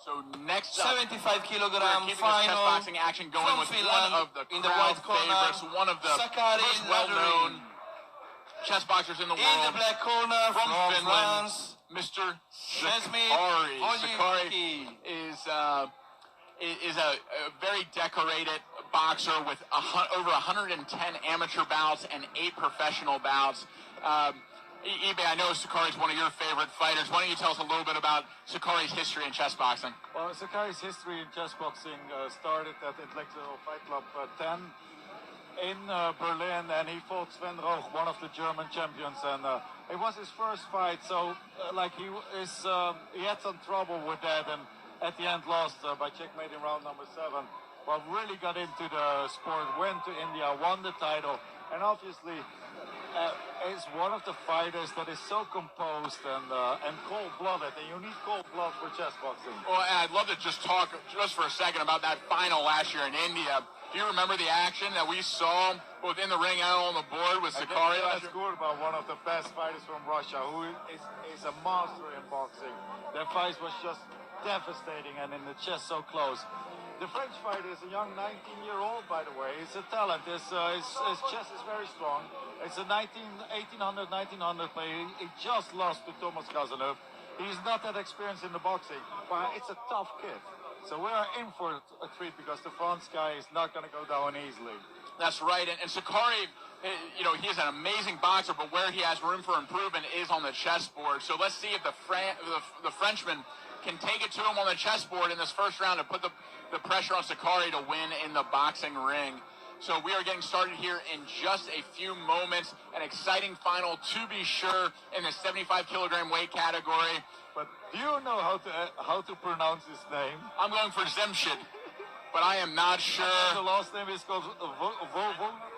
So next up, 75 kilogram keeping final chess boxing action going with Finland, one of the in the white favorites, corner, one of the Sakari most well-known chess boxers in the in world. the black corner from Finland, France, Mr. Sakari. Sakari is a very decorated boxer with over 110 amateur bouts and 8 professional bouts. Ibe, I know Sakari is one of your favorite fighters. Why don't you tell us a little bit about Sakari's history in chess boxing? Well, Sakari's history in chess boxing started at Intellectual Fight Club 10 in Berlin, and he fought Sven Roch, one of the German champions, and it was his first fight, so he had some trouble with that, and at the end lost by checkmate in round number 7. But really got into the sport, went to India, won the title, and obviously is one of the fighters that is so composed and cold-blooded, and you need cold blood for chess boxing. Well, I'd love to just talk just for a second about that final last year in India. Do you remember the action that we saw both in the ring and on the board with Sakari? I scored about one of the best fighters from Russia, who is a master in boxing. That fight was just devastating, and in the chess so close. The French fighter is a young 19-year-old, by the way. He's a talent. His chess is very strong. It's a 1800, 1900 player. He just lost to Thomas Kazanov. He's not that experienced in the boxing, but it's a tough kid. So we are in for a treat because the France guy is not going to go down easily. That's right. And Sakari, you know, he is an amazing boxer, but where he has room for improvement is on the chessboard. So let's see if the Frenchman can take it to him on the chessboard in this first round and put the pressure on Sakari to win in the boxing ring. So we are getting started here in just a few moments. An exciting final, to be sure, in the 75-kilogram weight category. But do you know how to pronounce his name? I'm going for Zemshid, but I am not sure. The last name is called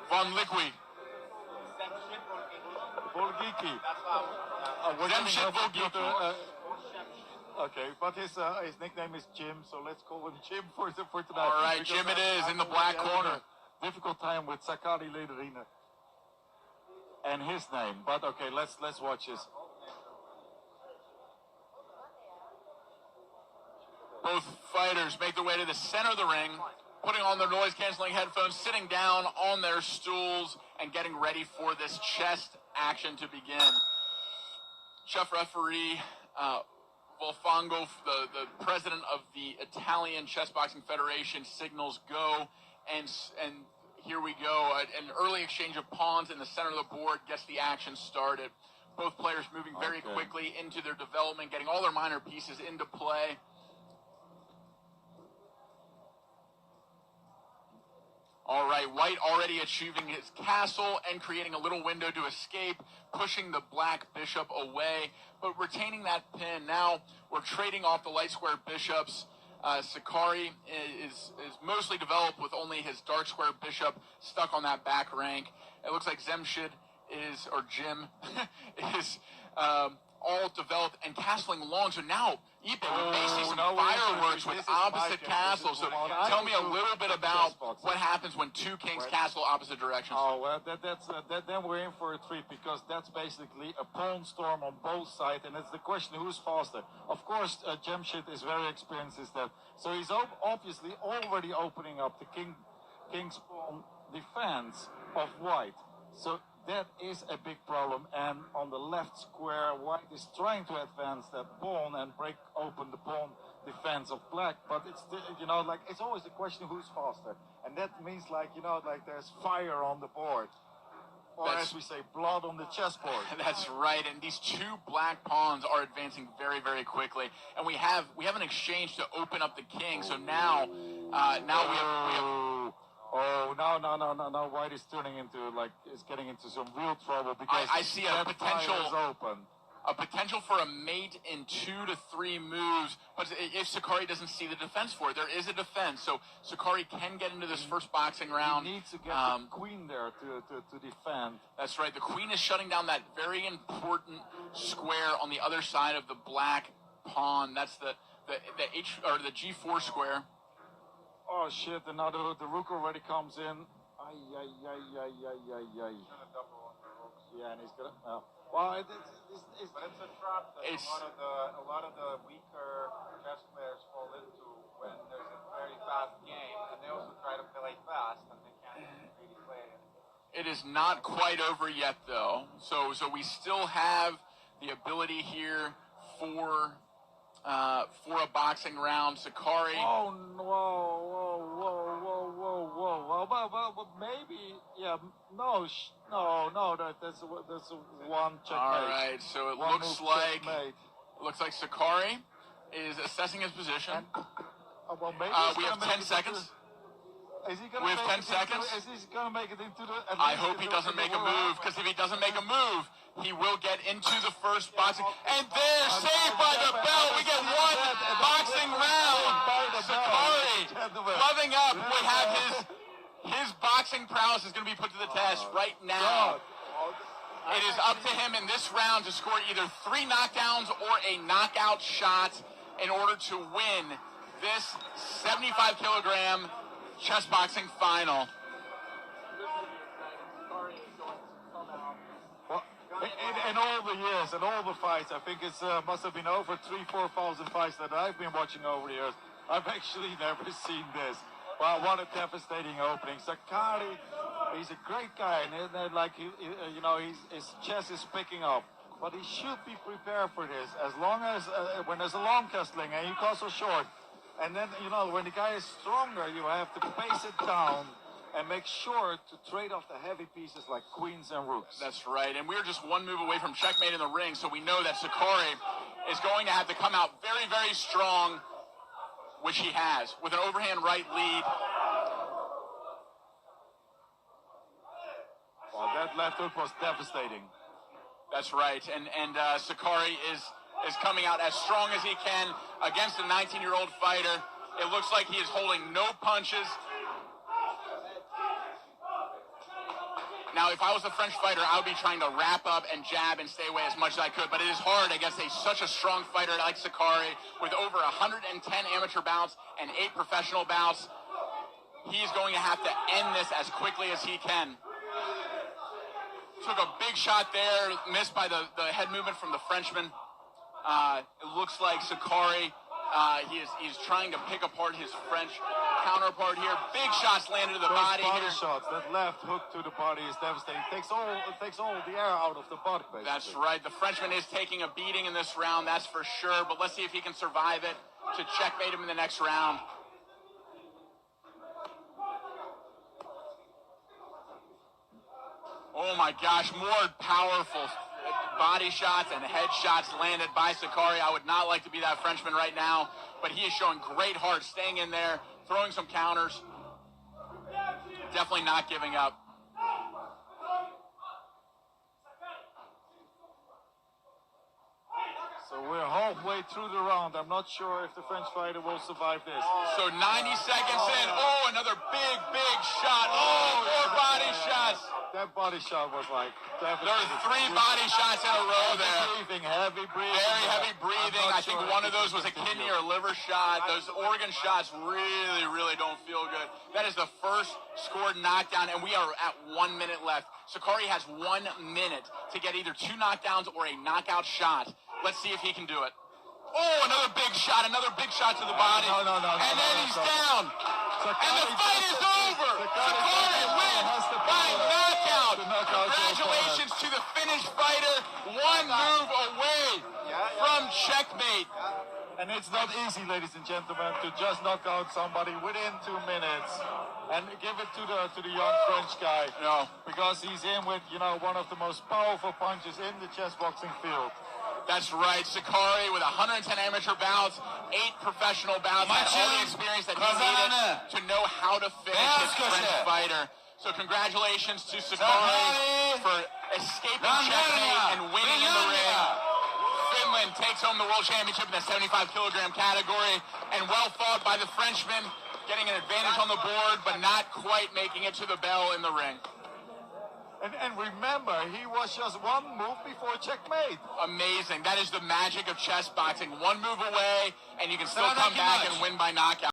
Von Liqui. Volgiki. Zemshid Volgiki. Okay, but his nickname is Jim, so let's call him Jim for tonight. All right, Jim it is, in the black corner. Difficult time with Sakari Lähderinne and his name, but okay, let's watch this. Both fighters make their way to the center of the ring, putting on their noise-canceling headphones, sitting down on their stools, and getting ready for this chess action to begin. Chef referee Volfango, the president of the Italian Chess Boxing Federation, signals go, and here we go. An early exchange of pawns in the center of the board gets the action started. Both players moving very quickly into their development, getting all their minor pieces into play. All right, White already achieving his castle and creating a little window to escape, pushing the black bishop away, but retaining that pin. Now we're trading off the light square bishops. Sakari is mostly developed with only his dark square bishop stuck on that back rank. It looks like Zemshid or Jim, is all developed and castling long. So now, Ipe, we may see some fireworks with opposite castles. So tell me a little bit about what happens when two kings castle opposite directions. Oh, well, then we're in for a treat, because that's basically a pawn storm on both sides, and it's the question who's faster. Of course, Zemshid is very experienced in that. So he's obviously already opening up the king's pawn defense of White. So that is a big problem, and on the left square, White is trying to advance that pawn and break open the pawn defense of Black, but it's, it's always the question who's faster, and that means, there's fire on the board, or as we say, blood on the chessboard. That's right, and these two black pawns are advancing very, very quickly, and we have an exchange to open up the king. So now we have Oh, no. White is turning into, is getting into some real trouble, because I see a potential is open. A potential for a mate in 2 to 3 moves, but if Sakari doesn't see the defense for it, there is a defense, so Sakari can get into this first boxing round. He needs to get the queen there to defend. That's right. The queen is shutting down that very important square on the other side of the black pawn. That's the G4 square. Oh shit! And now the rook already comes in. Ay. Yeah, and he's gonna. Well, it's But it's a trap that a lot of the weaker chess players fall into when there's a very fast game, and they also try to play fast, and they can't really play it. It is not quite over yet, though. So we still have the ability here for a boxing round. Sakari. Oh, whoa. Well, maybe, yeah, no, that's a one checkmate. All right, so it looks like Sakari is assessing his position. Well, maybe we have 10 seconds. Is he gonna We have 10 seconds. Is he going to make it into the... I hope he doesn't make a move, because if he doesn't make a move, he will get into the first boxing. And there, saved by the bell. We get one boxing round. Sakari, loving up. We have his boxing prowess is going to be put to the test right now. It is up to him in this round to score either 3 knockdowns or a knockout shot in order to win this 75-kilogram chess boxing final. Well, in all the years and all the fights, I think it's must have been over 3,000-4,000 fights that I've been watching over the years. I've actually never seen this. Well, what a devastating opening. Sakari, he's a great guy, and like his chess is picking up. But he should be prepared for this. As long as when there's a long castling and you call so short, and then when the guy is stronger, you have to pace it down and make sure to trade off the heavy pieces like queens and rooks. That's right, and we're just one move away from checkmate in the ring, so we know that Sakari is going to have to come out very, very strong, which he has, with an overhand right lead. Well, that left hook was devastating. That's right, and Sakari is coming out as strong as he can against a 19-year-old fighter. It looks like he is holding no punches. Now, if I was a French fighter, I would be trying to wrap up and jab and stay away as much as I could, but it is hard against such a strong fighter like Sakari with over 110 amateur bouts and 8 professional bouts. He's going to have to end this as quickly as he can. Took a big shot there, missed by the head movement from the Frenchman. It looks like Sakari, he's trying to pick apart his French counterpart here. Big shots landed to the body here. Shots, that left hook to the body is devastating. It takes all the air out of the body, basically. That's right. The Frenchman is taking a beating in this round, that's for sure. But let's see if he can survive it to checkmate him in the next round. Oh my gosh, more powerful body shots and head shots landed by Sakari. I would not like to be that Frenchman right now, but he is showing great heart, staying in there, throwing some counters. Definitely not giving up. So we're halfway through the round. I'm not sure if the French fighter will survive this. So 90 seconds in. Oh, another big shot. Oh, 4 body shots. That body shot was like devastating. There are 3 body shots in a row there. Heavy breathing. Very heavy breathing. I think one of those was a kidney or liver shot. Those organ shots really don't feel good. That is the first scored knockdown, and we are at 1 minute left. Sakari has 1 minute to get either 2 knockdowns or a knockout shot. Let's see if he can do it. Oh, another big shot to the body. No. And then he's down. And the fight is over. Sakari wins by knockout. Congratulations to the Finnish fighter. 1 move away from checkmate. And it's not easy, ladies and gentlemen, to just knock out somebody within 2 minutes and give it to the young French guy. No. Because he's in with, one of the most powerful punches in the chess boxing field. That's right, Sakari with 110 amateur bouts, 8 professional bouts, and all the experience that he needed to know how to finish his French fighter. So congratulations to Sakari for escaping checkmate and winning in the ring. Finland takes home the world championship in the 75-kilogram category, and well fought by the Frenchman, getting an advantage on the board, but not quite making it to the bell in the ring. And remember, he was just 1 move before checkmate. Amazing. That is the magic of chess boxing. 1 move away, and you can still come back and win by knockout.